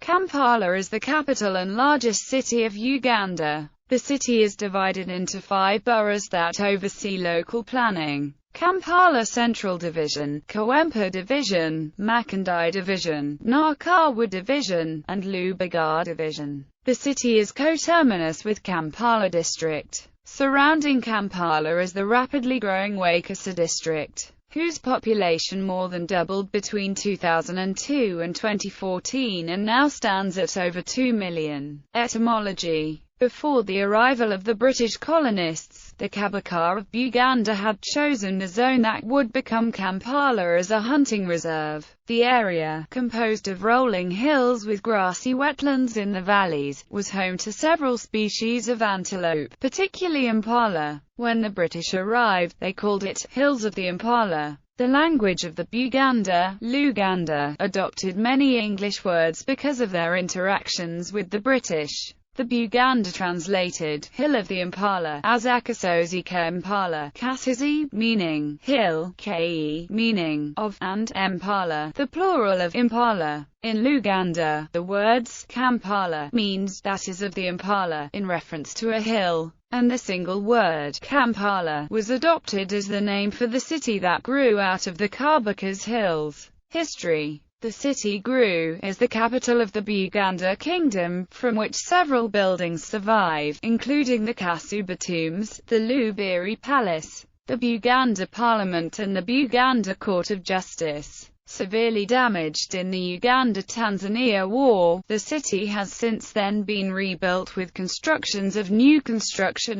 Kampala is the capital and largest city of Uganda. The city is divided into 5 boroughs that oversee local planning: Kampala Central Division, Kawempe Division, Makindye Division, Nakawa Division, and Lubega Division. The city is coterminous with Kampala District. Surrounding Kampala is the rapidly growing Wakiso District, whose population more than doubled between 2002 and 2014 and now stands at over 2 million. Etymology. Before the arrival of the British colonists, the Kabaka of Uganda had chosen the zone that would become Kampala as a hunting reserve. The area, composed of rolling hills with grassy wetlands in the valleys, was home to several species of antelope, particularly impala. When the British arrived, they called it Hills of the Impala. The language of the Buganda, Luganda, adopted many English words because of their interactions with the British. The Buganda translated Hill of the Impala as Akasozi Ka Impala, Kasizi, meaning hill, Ke, meaning of, and Impala, the plural of impala. In Luganda, the words Kampala means that is of the Impala, in reference to a hill, and the single word Kampala was adopted as the name for the city that grew out of the Kabaka's hills. History. The city grew as the capital of the Buganda Kingdom, from which several buildings survive, including the Kasuba tombs, the Lubiri Palace, the Buganda Parliament and the Buganda Court of Justice. Severely damaged in the Uganda-Tanzania War, the city has since then been rebuilt with construction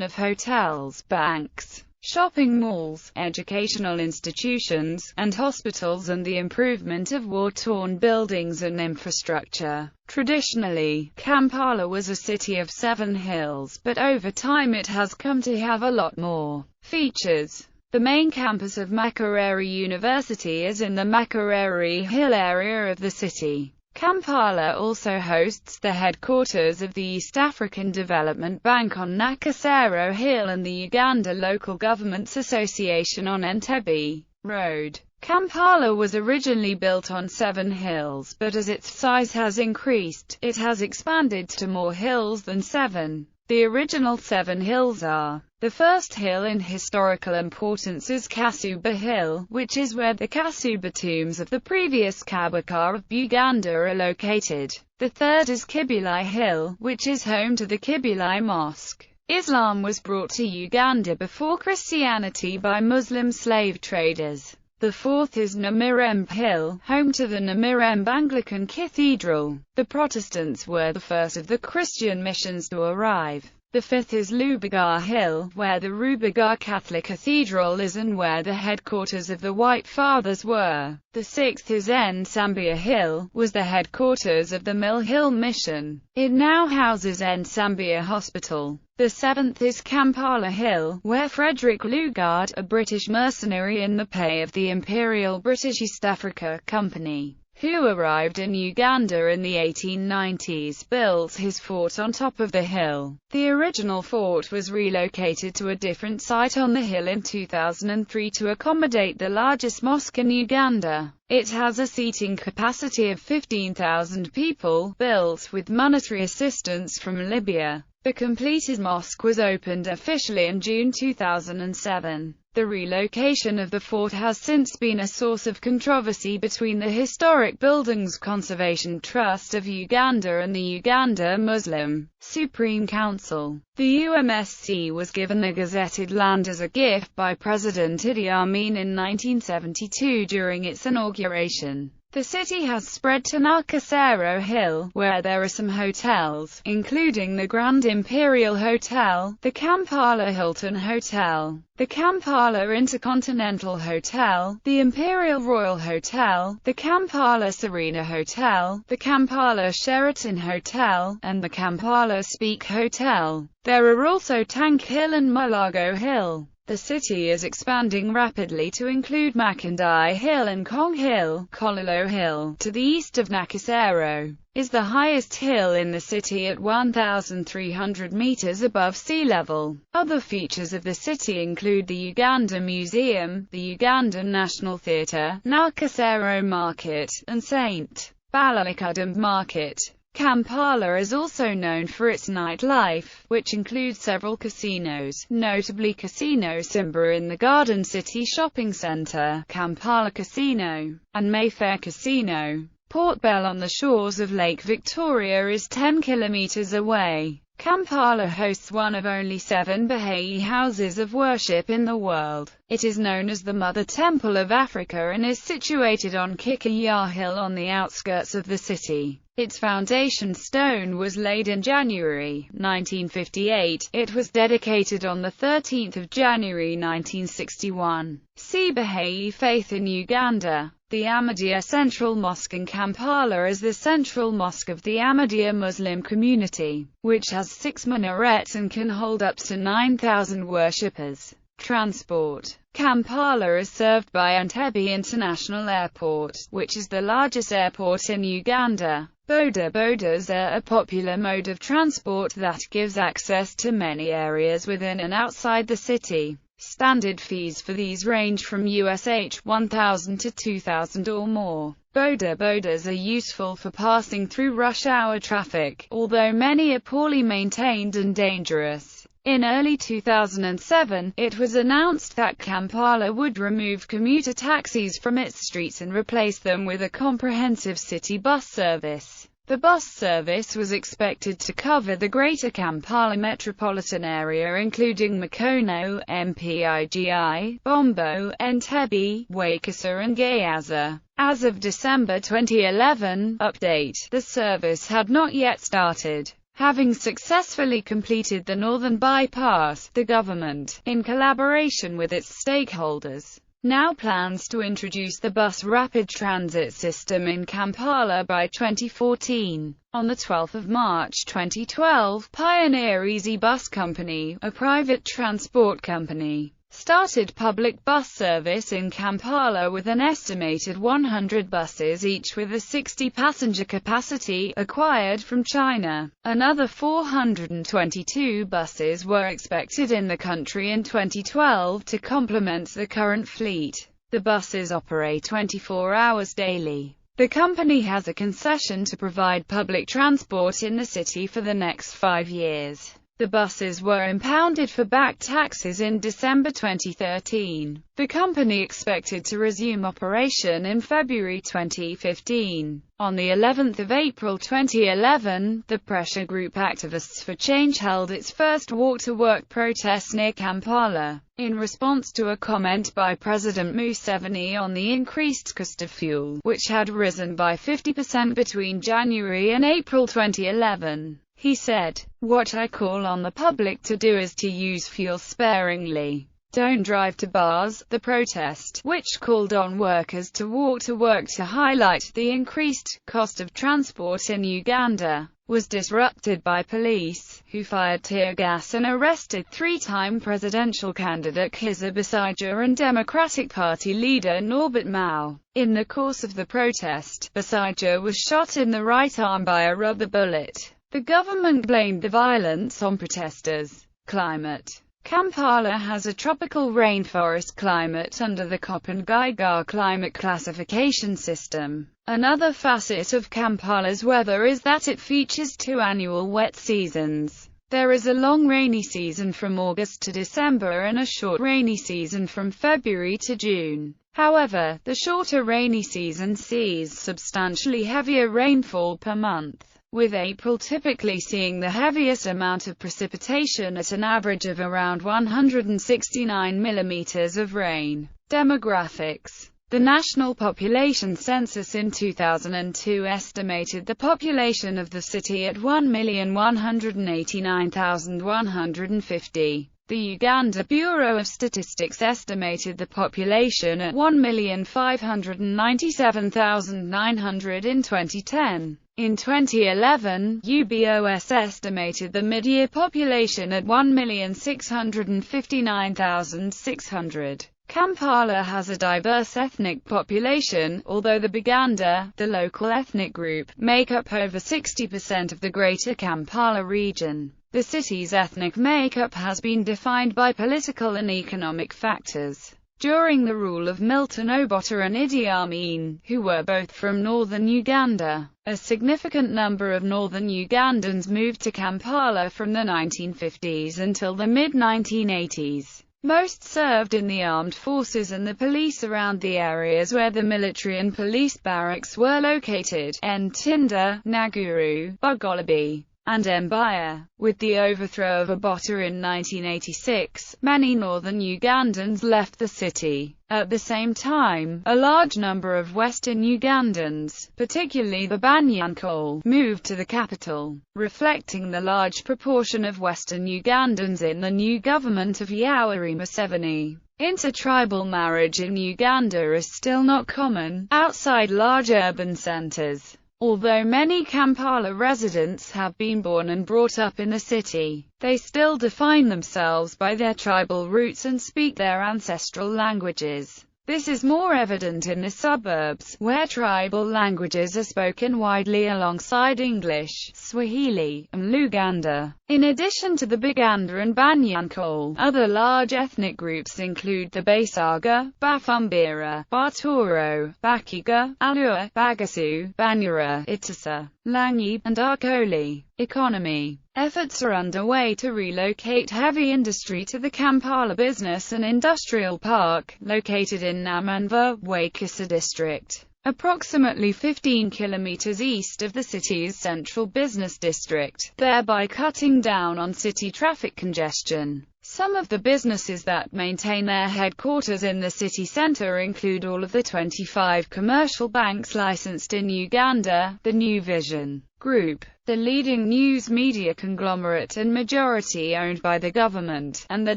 of hotels, banks, shopping malls, educational institutions, and hospitals, and the improvement of war-torn buildings and infrastructure. Traditionally, Kampala was a city of 7 hills, but over time it has come to have a lot more features. The main campus of Makerere University is in the Makerere Hill area of the city. Kampala also hosts the headquarters of the East African Development Bank on Nakasero Hill and the Uganda Local Governments Association on Entebbe Road. Kampala was originally built on 7 hills, but as its size has increased, it has expanded to more hills than 7. The original 7 hills are: the first hill in historical importance is Kasuba Hill, which is where the Kasuba tombs of the previous Kabaka of Buganda are located. The third is Kibuli Hill, which is home to the Kibuli Mosque. Islam was brought to Uganda before Christianity by Muslim slave traders. The fourth is Namirembe Hill, home to the Namirembe Anglican Cathedral. The Protestants were the first of the Christian missions to arrive. The fifth is Lubega Hill, where the Rubega Catholic Cathedral is and where the headquarters of the White Fathers were. The sixth is Nsambia Hill, was the headquarters of the Mill Hill Mission. It now houses Nsambia Hospital. The seventh is Kampala Hill, where Frederick Lugard, a British mercenary in the pay of the Imperial British East Africa Company, who arrived in Uganda in the 1890s, built his fort on top of the hill. The original fort was relocated to a different site on the hill in 2003 to accommodate the largest mosque in Uganda. It has a seating capacity of 15,000 people, built with monetary assistance from Libya. The completed mosque was opened officially in June 2007. The relocation of the fort has since been a source of controversy between the Historic Buildings Conservation Trust of Uganda and the Uganda Muslim Supreme Council. The UMSC was given the gazetted land as a gift by President Idi Amin in 1972 during its inauguration. The city has spread to Nakasero Hill, where there are some hotels, including the Grand Imperial Hotel, the Kampala Hilton Hotel, the Kampala Intercontinental Hotel, the Imperial Royal Hotel, the Kampala Serena Hotel, the Kampala Sheraton Hotel, and the Kampala Speak Hotel. There are also Tank Hill and Mulago Hill. The city is expanding rapidly to include Makindye Hill and Kong Hill. Kololo Hill, to the east of Nakasero, is the highest hill in the city at 1,300 meters above sea level. Other features of the city include the Uganda Museum, the Ugandan National Theatre, Nakasero Market, and St. Balalakudum Market. Kampala is also known for its nightlife, which includes several casinos, notably Casino Simba in the Garden City Shopping Centre, Kampala Casino, and Mayfair Casino. Port Bell on the shores of Lake Victoria is 10 kilometers away. Kampala hosts one of only 7 Baha'i houses of worship in the world. It is known as the Mother Temple of Africa and is situated on Kasuba Hill on the outskirts of the city. Its foundation stone was laid in January 1958. It was dedicated on 13 January 1961. See Baha'i faith in Uganda. The Ahmadiyya Central Mosque in Kampala is the central mosque of the Ahmadiyya Muslim community, which has 6 minarets and can hold up to 9,000 worshippers. Transport. Kampala is served by Entebbe International Airport, which is the largest airport in Uganda. Bodas are a popular mode of transport that gives access to many areas within and outside the city. Standard fees for these range from USH 1,000 to 2,000 or more. Bodas are useful for passing through rush hour traffic, although many are poorly maintained and dangerous. In early 2007, it was announced that Kampala would remove commuter taxis from its streets and replace them with a comprehensive city bus service. The bus service was expected to cover the greater Kampala metropolitan area including Mukono, Mpigi, Bombo, Entebbe, Wakiso and Gayaza. As of December 2011, update, the service had not yet started. Having successfully completed the Northern Bypass, the government, in collaboration with its stakeholders, now plans to introduce the bus rapid transit system in Kampala by 2014. On 12 March 2012, Pioneer Easy Bus Company, a private transport company, started public bus service in Kampala with an estimated 100 buses each with a 60-passenger capacity, acquired from China. Another 422 buses were expected in the country in 2012 to complement the current fleet. The buses operate 24 hours daily. The company has a concession to provide public transport in the city for the next 5 years. The buses were impounded for back taxes in December 2013. The company expected to resume operation in February 2015. On the 11th of April 2011, the pressure group Activists for Change held its first walk-to-work protest near Kampala, in response to a comment by President Museveni on the increased cost of fuel, which had risen by 50% between January and April 2011. He said, "What I call on the public to do is to use fuel sparingly. Don't drive to bars." The protest, which called on workers to walk to work to highlight the increased cost of transport in Uganda, was disrupted by police, who fired tear gas and arrested 3-time presidential candidate Kizza Besigye and Democratic Party leader Norbert Mao. In the course of the protest, Besigye was shot in the right arm by a rubber bullet. The government blamed the violence on protesters. Climate. Kampala has a tropical rainforest climate under the Köppen-Geiger climate classification system. Another facet of Kampala's weather is that it features 2 annual wet seasons. There is a long rainy season from August to December and a short rainy season from February to June. However, the shorter rainy season sees substantially heavier rainfall per month, with April typically seeing the heaviest amount of precipitation at an average of around 169 millimeters of rain. Demographics. The National Population Census in 2002 estimated the population of the city at 1,189,150. The Uganda Bureau of Statistics estimated the population at 1,597,900 in 2010. In 2011, UBOS estimated the mid-year population at 1,659,600. Kampala has a diverse ethnic population, although the Baganda, the local ethnic group, make up over 60% of the greater Kampala region. The city's ethnic makeup has been defined by political and economic factors. During the rule of Milton Obote and Idi Amin, who were both from northern Uganda, a significant number of northern Ugandans moved to Kampala from the 1950s until the mid-1980s. Most served in the armed forces and the police around the areas where the military and police barracks were located, Ntinda, Naguru, Bugolabi, and Mbaya. With the overthrow of Obote in 1986, many northern Ugandans left the city. At the same time, a large number of western Ugandans, particularly the Banyankole, moved to the capital, reflecting the large proportion of western Ugandans in the new government of Yoweri Museveni. Intertribal marriage in Uganda is still not common, outside large urban centers. Although many Kampala residents have been born and brought up in the city, they still define themselves by their tribal roots and speak their ancestral languages. This is more evident in the suburbs, where tribal languages are spoken widely alongside English, Swahili, and Luganda. In addition to the Baganda and Banyankole, other large ethnic groups include the Basaga, Bafumbira, Batoro, Bakiga, Alua, Bagasu, Banyura, Itasa, Langi, and Akoli. Economy. Efforts are underway to relocate heavy industry to the Kampala Business and Industrial Park, located in Namanva, Waikisa district, approximately 15 kilometers east of the city's central business district, thereby cutting down on city traffic congestion. Some of the businesses that maintain their headquarters in the city center include all of the 25 commercial banks licensed in Uganda, the New Vision Group, the leading news media conglomerate and majority owned by the government, and the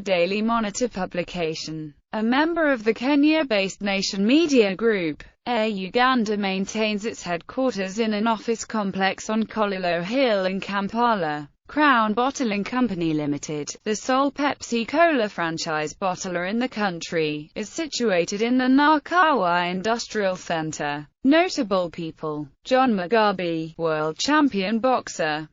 Daily Monitor publication, a member of the Kenya-based Nation Media Group. Air Uganda maintains its headquarters in an office complex on Kasuba Hill in Kampala. Crown Bottling Company Limited, the sole Pepsi-Cola franchise bottler in the country, is situated in the Nakawa Industrial Center. Notable people: John Mugabe, world champion boxer;